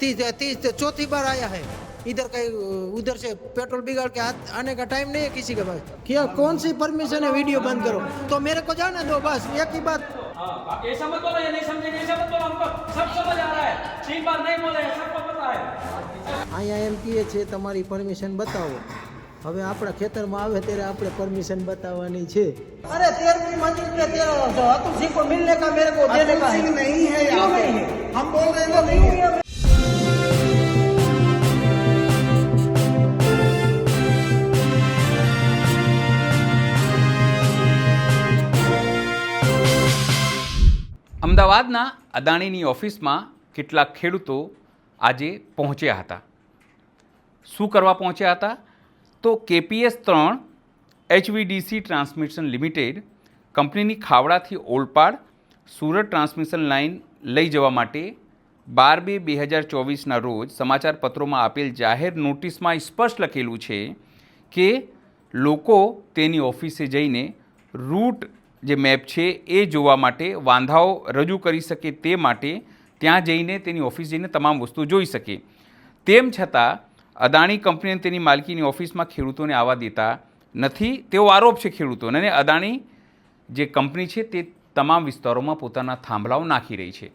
तीस चौथी बार आया है इधर कहीं उधर से पेट्रोल बिगाड़ के आने का टाइम नहीं है किसी के पास। क्या कौन सी परमिशन है वीडियो बंद करो तो मेरे को जाने दो बस एक ही बात। ऐसा मत बोलो, ये नहीं समझेंगे, ऐसा मत बोलो, हमको सब समझ आ रहा है। 3 बार नहीं बोले, सबको पता है। અહીંયા એમ કહે છે તમારી પરમિશન બતાવો, હવે આપણા ખેતરમાં આવે ત્યારે આપણે પરમિશન बतावानी છે। अरे 13वीं मंजिल पे तेरा अतुल सिंह को मिलने का मेरे को देने का नहीं है, यहाँ पे हम बोल रहे हैं नहीं है। અમદાવાદના અદાણીની ઓફિસમાં કેટલાક ખેડૂતો આજે પહોંચ્યા હતા। શું કરવા પહોંચ્યા હતા? તો KPS 3 HVDC ટ્રાન્સમિશન લિમિટેડ કંપનીની ખાવડાથી ઓલપાડ સુરત ટ્રાન્સમિશન લાઇન લઈ જવા માટે 12/2/2024ના રોજ સમાચાર પત્રોમાં આપેલ જાહેર નોટિસમાં સ્પષ્ટ લખેલું છે કે લોકો તેની ઓફિસે જઈને રૂટ જે મેપ છે એ જોવા માટે વાંધાઓ રજૂ કરી શકે તે માટે ત્યાં જઈને તેની ઓફિસ જઈને તમામ વસ્તુ જોઈ શકે। તેમ છતાં અદાણી કંપનીને તેની માલકીની ઓફિસમાં ખેડૂતોને આવવા દેતા નથી તેવો આરોપ છે ખેડૂતોને, અને અદાણી જે કંપની છે તે તમામ વિસ્તારોમાં પોતાના થાંભલાઓ નાખી રહી છે।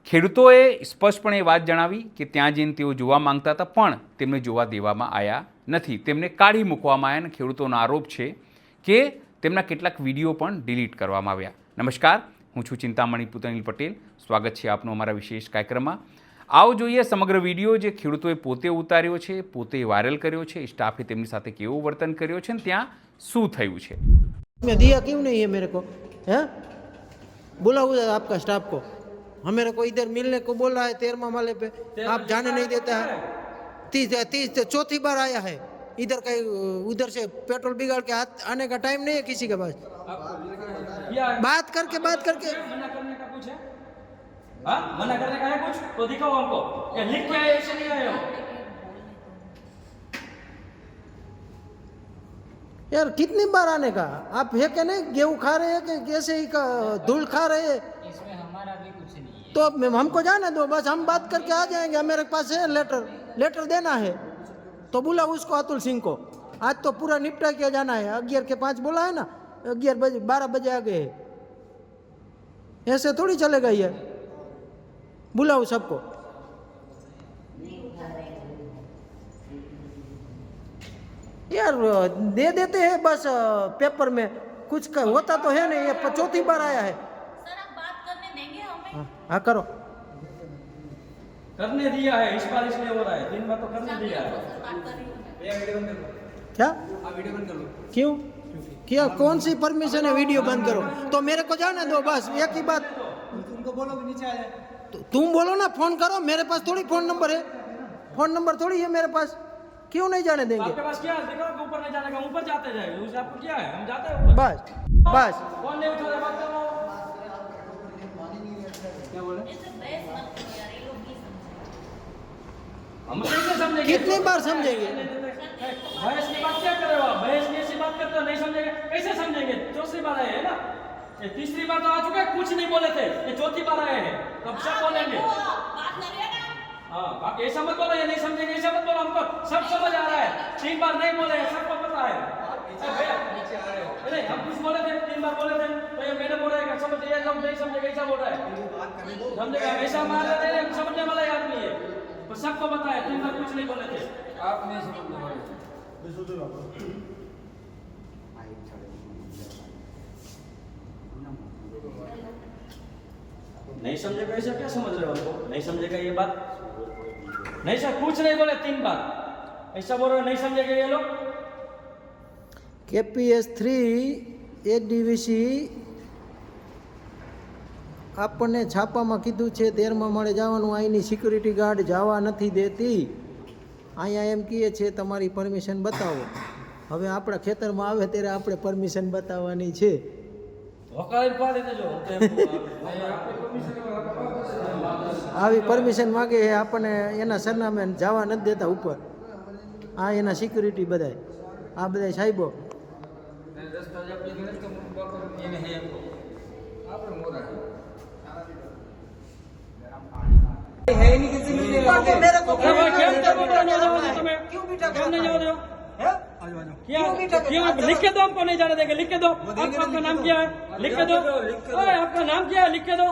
ખેડૂતોએ સ્પષ્ટપણે એ વાત જણાવી કે ત્યાં જઈને તેઓ જોવા માંગતા હતા પણ તેમને જોવા દેવામાં આવ્યા નથી, તેમને કાઢી મૂકવામાં આવ્યા, અને ખેડૂતોનો આરોપ છે કે તેમના કેટલાક વિડીયો પણ ડિલીટ કરવામાં આવ્યા। નમસ્કાર, હું છું ચિંતામણી પુતનિલ પટેલ, સ્વાગત છે આપનું અમારા વિશેષ કાર્યક્રમમાં। આવો જોઈએ સમગ્ર વિડીયો જે ખેડૂતોએ પોતે ઉતાર્યો છે, પોતે વાયરલ કર્યો છે, સ્ટાફે તેમની સાથે કેવું વર્તન કર્યો છે અને ત્યાં શું થયું છે। मैं दिया क्यों नहीं है मेरे को? है बुलाओ आपका स्टाफ को, हम मेरे को इधर मिलने को बोल रहा है 13वां माले पे, आप जाने नहीं देता है। तीस चौथी बार आया है इधर कहीं उधर से पेट्रोल बिगाड़ के आने का टाइम नहीं है किसी के पास। बात करके मना करने का कुछ है? हाँ, मना करने का है कुछ तो दिखाओ हमको, ये लिख के आए ऐसे नहीं आए हो। यार कितनी बार आने का? आप है क्या नहीं गेहूँ खा रहे हैं कि कैसे ही धूल खा रहे हैं? इसमें हमारा भी कुछ नहीं है। तो हमको जाने दो बस, हम बात करके आ जाएंगे। मेरे पास है लेटर देना है तो बुला उसको अतुल सिंह को। आज तो पूरा निपटा किया जाना है। 11 के 5 बोला है ना, 11 बजे 12 बजे आ गए, ऐसे थोड़ी चलेगा ये। बुलाओ सबको। यार दे देते हैं बस पेपर में, कुछ का होता तो है नहीं। ये चौथी बार आया है। सर आप बात करने देंगे हमें? हाँ करो। करने दिया है, इस बार इसलिए हो रहा है, 3 बार तो करने दिया है। क्या वीडियो बंद कर लो? क्यों? क्या कौन सी परमिशन है वीडियो बंद करो तो मेरे को जाने दो बस एक ही बात। तुमको बोलो कि नीचे आ जाए। तुम बोलो ना, फोन करो, मेरे पास थोड़ी फोन नंबर है, फोन नंबर थोड़ी है मेरे पास। क्यों नहीं जाने देंगे? आपके पास क्या है? दिखाओ कि ऊपर नहीं जाने का, ऊपर जाते जाएंगे, उससे आपको क्या है? हम जाते हैं ऊपर। बस फोन नहीं उठा रहे, बात करो। क्या बोले? ऐसे बहस मत करो यार, ये लोग नहीं समझेंगे। हम कैसे समझेंगे? कितनी बार समझेंगे? बहस की बात क्या कर रहे हो आप? बहस की ऐसी बात करते हो, नहीं समझेंगे, कैसे समझेंगे? चौथी बार आए हैं ना, ये तीसरी बार तो आ चुके हैं, कुछ नहीं बोले थे, ये चौथी बार आए हैं, कब सब बोलेंगे। बात करिए ना। हाँ, ऐसा मत बोलो, ये नहीं समझेंगे, ऐसा मत बोलो, हमको सब समझ आ रहा है। 3 बार नहीं बोले, सबको पता है। नहीं, हम कुछ बोले थे, 3 बार बोले थे, तो ये मैंने बोला है समझ ये लोग नहीं समझेगा, ऐसा बोल रहा है। समझेगा ऐसा मान रहे हैं, समझने वाला आदमी है, तो सबको पता है। 3 बार कुछ नहीं बोले थे, आप नहीं समझने वाले। नहीं समझेगा ऐसा क्या समझ रहे हो हमको? नहीं समझेगा ये बात? नहीं सर, कुछ नहीं बोले 3 बार, ऐसा बोल रहे, नहीं समझेगा ये लोग। KPS 3 HDVC આપણને છાપામાં કીધું છે 13મા માળે જવાનું, અહીંની સિક્યુરિટી ગાર્ડ જવા નથી દેતી। અહીંયા એમ કહે છે તમારી પરમિશન બતાવો, હવે આપણા ખેતરમાં આવે ત્યારે આપણે પરમિશન બતાવવાની છે। આવી પરમિશન માગે છે આપણને, એના સરનામે જવા નથી દેતા ઉપર। આ એના સિક્યુરિટી બધાય, આ બધા સાહેબો। है नहीं किसी में नहीं ऊपर को मेरे को अरे भाई केम तेरे को नहीं जाओ दो तुम्हें क्यों बिठा के क्यों नहीं जाओ दो हैं? क्या क्यों लिख के दो हमको नहीं जाने देंगे लिख के दो आपका नाम क्या है लिख के दो अरे आपका नाम क्या है लिख के दो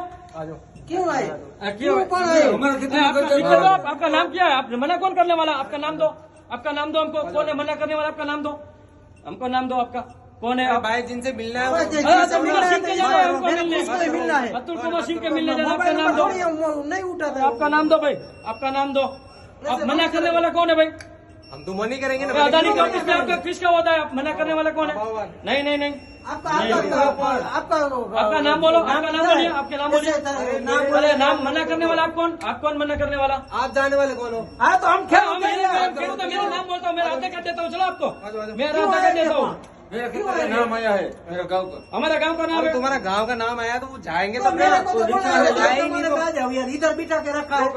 क्यों आए क्यों कौन आए लिख के दो आपका नाम क्या है आप मना कौन करने वाला आपका नाम दो हमको कौन है मना करने वाला आपका नाम दो हमको नाम दो आपका कौन है आप भाई जिनसे मिलना है अरे वो- जिससे मिलना है सिंह के जाना है हमको मेरे मिलने को उसको मिलना है अतुल कुमार सिंह के मिलने जाना आपका मोबाइल नाम नंबर दो थोड़ी है, वो नहीं उठाता आपका नाम दो भाई आपका नाम दो आप मना करने वाला कौन है भाई हम तो मनी करेंगे ना अदानी के ऑफिस में आपका किसका होता है आप मना करने वाला कौन है नहीं नहीं नहीं आपका आपका नाम बोलो आपका नाम बोलिए आपके नाम बोलिए नाम अरे नाम मना करने वाला आप कौन मना करने वाला आप जाने वाले कौन हो हाँ तो हम क्या खेल मेरा नाम बोलता हूँ मेरा आधे कर देता हूँ चलो आपको मेरा आधे कर देता हूँ मेरा नाम आया है मेरा गाँव का हमारा गांव का नाम अरे है तुम्हारा गांव का नाम आया तो वो जाएंगे तो मेरे को तो तो बोला है, जाएंगे मैंने कहा जाओ यार इधर बिठा के रखा है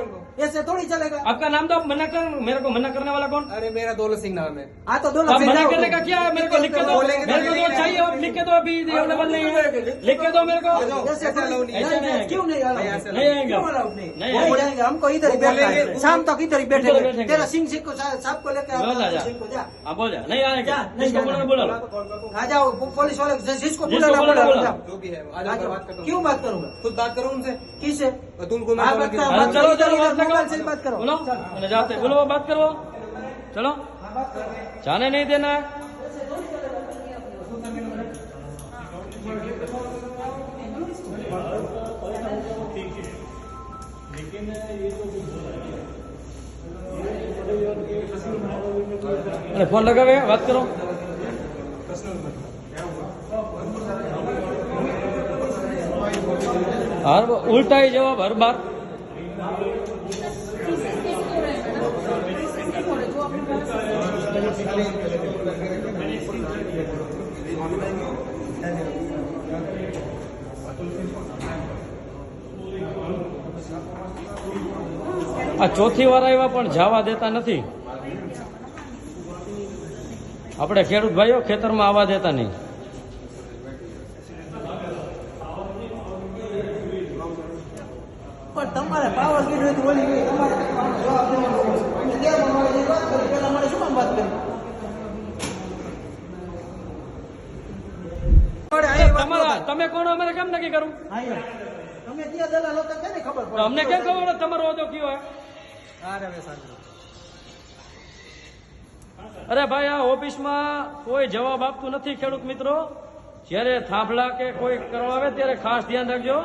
ऐसे थोड़ी चलेगा आपका नाम दो मना कर मेरे को मना करने वाला कौन अरे मेरा दौलत सिंह नाम है हाँ तो अब दोनों मना करने का क्या है मेरे को लिख के दो बोलेंगे तो मेरे को जो चाहिए आप लिख के दो अभी अवेलेबल नहीं है लिख के दो मेरे को ऐसे ऐसा allow नहीं है। ऐसे नहीं क्यों नहीं नहीं, allowed? ऐसे नहीं आएंगे क्यों allowed नहीं? नहीं नहीं आएंगे। जाएंगे हमको इधर ही वो बैठना बोलेंगे, है शाम तक इधर ही इधर बैठेंगे बैठेंगे। तेरा सिंह को सबको लेके आओ, बोला जा सिंह को जा हाँ बोल जा नहीं आएंगे जा, नहीं जिसको जाना। बोलो बोलो आ जाओ पुलिस वाले जिसको जिसको बुलाना बोलो, बुलाओ बोलो। जाओ जो भी है आज आ मैं जाओ। बात करता हूँ क्यों बात करूंगा खुद बात करो उनसे किससे अतुल कुमार आप बोला कि- बात करो, अरे चलो चलो इधर बात मोबाइल से करो बात करो बोलो मैंने जाते बोलो बात करो चलो जाने नहीं देना है अरे फोन लगा हुआ है बात करो हर उल्टा ही जवाब हर बार આ ચોથી વાર આવ્યા પણ જવા દેતા નથી આપણે ખેડૂત ભાઈઓ ખેતરમાં આવવા દેતા નહીં પણ તમારે પાવર કીધું હોય તો ઓલી ગઈ તમારે જવાબ દેવાનો હોય. અને ત્યાં અમારે જે વાત કરી પેલા અમારે શું કામ વાત કરી અમારે અહીંયા વાત તમારા નહોતા. તમે કોણ અમારે કેમ નક્કી કરું અહીંયા. તમે ત્યાં દલાલ હતા કેને ખબર તો પડે અમને કેમ ખબર પડે તમારો હોદ્દો કયો હોય અરે હવે સારું અરે ભાઈ આ ઓફિસમાં કોઈ જવાબ આપતું નથી ખેડૂત મિત્રો જ્યારે થાંભલા કે કોઈ કરવા આવે ત્યારે ખાસ ધ્યાન રાખજો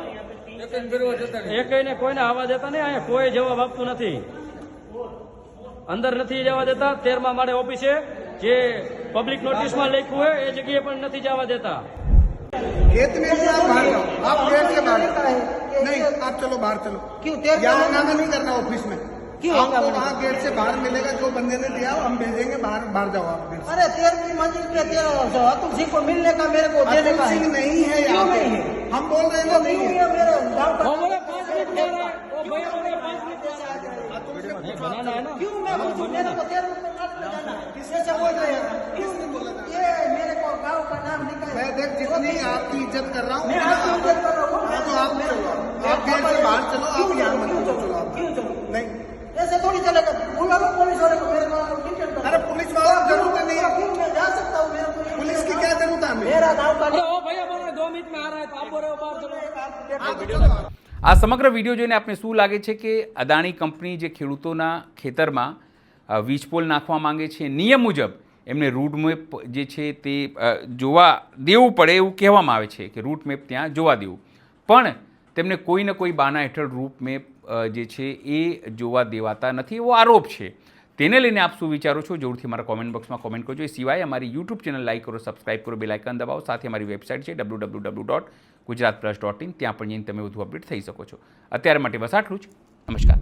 એકઈને કોઈને આવવા દેતા નહીં અહીંયા કોઈ જવાબ આપતું નથી અંદર નથી જવા દેતા 13મા માળે ઓફિસે જે પબ્લિક નોટિસમાં લખ્યું હોય એ જગ્યાએ પણ નથી જવા દેતા खेत में भी आप बाहर जाओ आप गेट से बाहर जाओ नहीं आप चलो बाहर चलो क्यों तेरे यहाँ को- हंगामा नहीं करना ऑफिस में क्यों आपको हंगामा वहाँ गेट से बाहर मिलेगा जो बंदे ने दिया हम भेजेंगे बाहर बाहर जाओ आप गेट से। अरे 13वीं मंजिल पे तेरा अतुल सिंह को मिलने का मेरे को देने अतुल का सिंह है नहीं है यहाँ क्यों पे नहीं है? हम बोल रहे हैं तो ना नहीं क्यों है ये मेरे गाँव का वो बोले 5 मिनट बोल रहा है वो भैया बोले 5 मिनट अतुल से नहीं बनाना है ना क्यों मैं पूछूं मेरे को 13वीं में मत ले जाना कैसे बोल रहे हैं क्यों ये मेरे को गाँव का नाम निकाल मैं देख जितनी आपकी इज्जत कर रहा हूँ मैं आपकी इज्जत कर रहा हूँ हाँ, तो आप चलो आप गेट से बाहर चलो आप यहाँ मत चलो आप क्यों चलो नहीं ऐसे थोड़ी चलेगा बुला लो पुलिस वाले को मेरे को डिटेल करो अरे पुलिस वाला जरूरत नहीं है क्यों मैं जा सकता हूँ मेरे को ये- पुलिस की क्या जरूरत है हमें मेरा गाँव का अरे वो भैया बोल रहे 2 मिनट में आ रहा है तो आप बोल रहे हो बाहर चलो हाँ, तो चलो आप। આ સમગ્ર વિડીયો જોઈને આપને શું લાગે છે કે અદાણી કંપની જે ખેડૂતોના ખેતરમાં વીજ પોલ નાખવા માંગે છે નિયમ મુજબ એમને રૂટ મેપ જે છે તે જોવા દેવું પડે એવું કહેવામાં આવે છે કે રૂટ મેપ ત્યાં જોવા દેવું પણ તેમને કોઈ ને કોઈ બાના હેઠળ રૂટ મેપ જે છે એ જોવા દેવાતા નથી એવો આરોપ છે તેને લઈને આપ શું વિચારો છો જરૂરથી મારા કોમેન્ટ બોક્સમાં કોમેન્ટ કરજો એ સિવાય અમારી યુટ્યુબ ચેનલ લાઈક કરો સબસ્ક્રાઇબ કરો બેલ આઇકન દબાવો સાથે અમારી વેબસાઇટ છે www.gujaratplus.in ત્યાં પણ જઈને તમે વધુ અપડેટ થઈ શકો છો અત્યારે માટે બસ આટલું જ નમસ્કાર